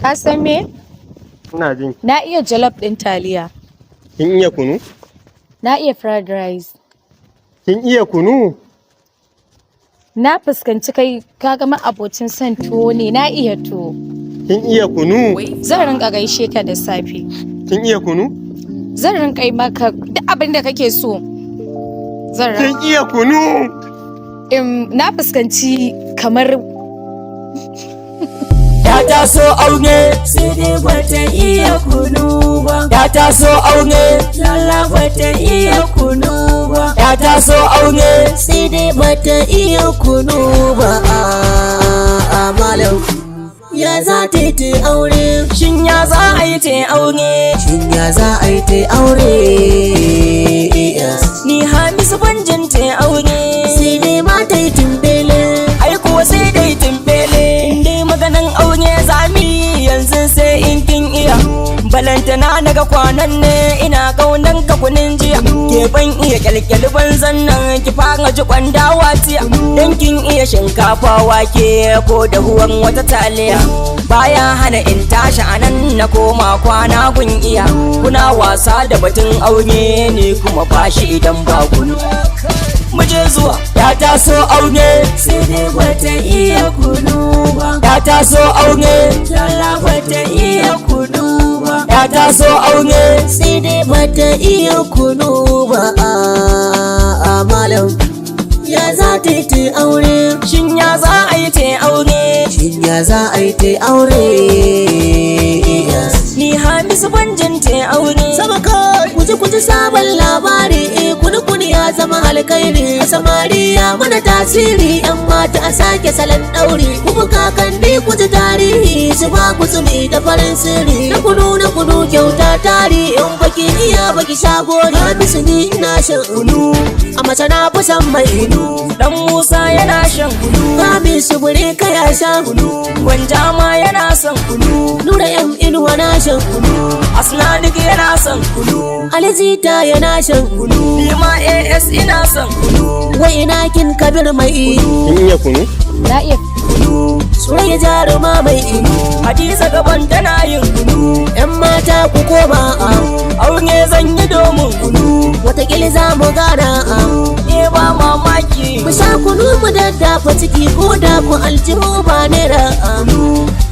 Ka san me? Ina jin. Na iya jollof ɗin taliya. Kin iya kunu? Na iya fried rice. Kin iya kunu? Na fuskanci kai ka ga abocin son tuwo ne, na iya tuwo. Kin iya kunu? Zan rinka gaishe ka da safe. Kin iya kunu? Zan rinka yi maka duk abin da kake so. Kin iya kunu? Na fuskanci kamar Ya taso aune sai dai bata iya kunu ba. Ya taso aune lalla bata iya kunu ba. Ya taso aune sai dai bata iya kunu ba. Malam ya za ta yi aure? Shin ya za a yi ta aure? Shin ya za a yi ta aure? Ni Hamisu banjin ta aure sai dai ma ta yi tumbele. Ai kuwa sai dai tumbele. Indai maganan aure zami yanzu sai in kin iya. Balantana naga kwanan ne ina kaunan ka kunin jiya. Ke ban iya kyalkyali banzan nan ki fara ji kwandawa tiya. Dan kin iya shinkafa wake ko da huwan wata taliya. Baya hana in tashi anan na koma kwana gun iya. Kuna wasa da batun aure ne kuma bashi idan ba kunu. Muje zuwa ya taso aure sai dai bata iya kunu ba. Ya taso aure lalla bata iya kunu ba. Ya taso aure sai dai bata iya kunu ba. Malam ya za ta yi aure? Shin ya za a yi ta aure? Shin ya za a yi ta aure? Ni Hamisu banjin ta aure. Sama kai kuji sabon labari. Kuni ya zama alkairi. Samari ya mana tasiri. Yan mata a sake salon ɗauri. Kuma kakanni kuji tarihi. Su ba ku tsumi da farin sirri. Na kudu kyauta tari. In baki iya baki shagori. Hamisu ni ina shan kunu. A mace na fi san mai kunu. Dan Musa yana shan kunu. Hamisu bure ka ya sha kunu. Gwanja ma yana son kunu. Nura yan inuwa na shan kunu. Asnanik yana son kunu. Alizita yana shan kunu. Nima AS ina son kunu. Wai ina kin Kabir mai kunu. Kin iya kunu? na iya kunu. Suraya jaruma mai kunu. Hadiza gaban tana yin kunu. Yan mata ku koma aure zan yi domin kunu. Watakila za mu gana ba mamaki. Mu sha kunu mu daddafa ciki ko da ku aljihu ba naira.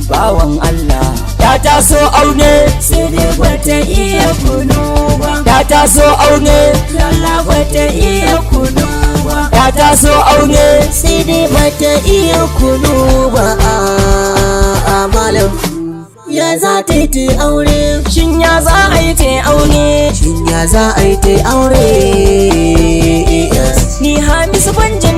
Bawan Allah ya taso aune sai dai bata iya kunu ba. Ya taso aune lalla bata iya kunu ba. Ya taso aune sai dai bata iya kunu ba. Malam ya za ta yi ta aure? Shin ya za a yi ta aure? Shin ya za a yi ta aure? Ni Hamisu banjin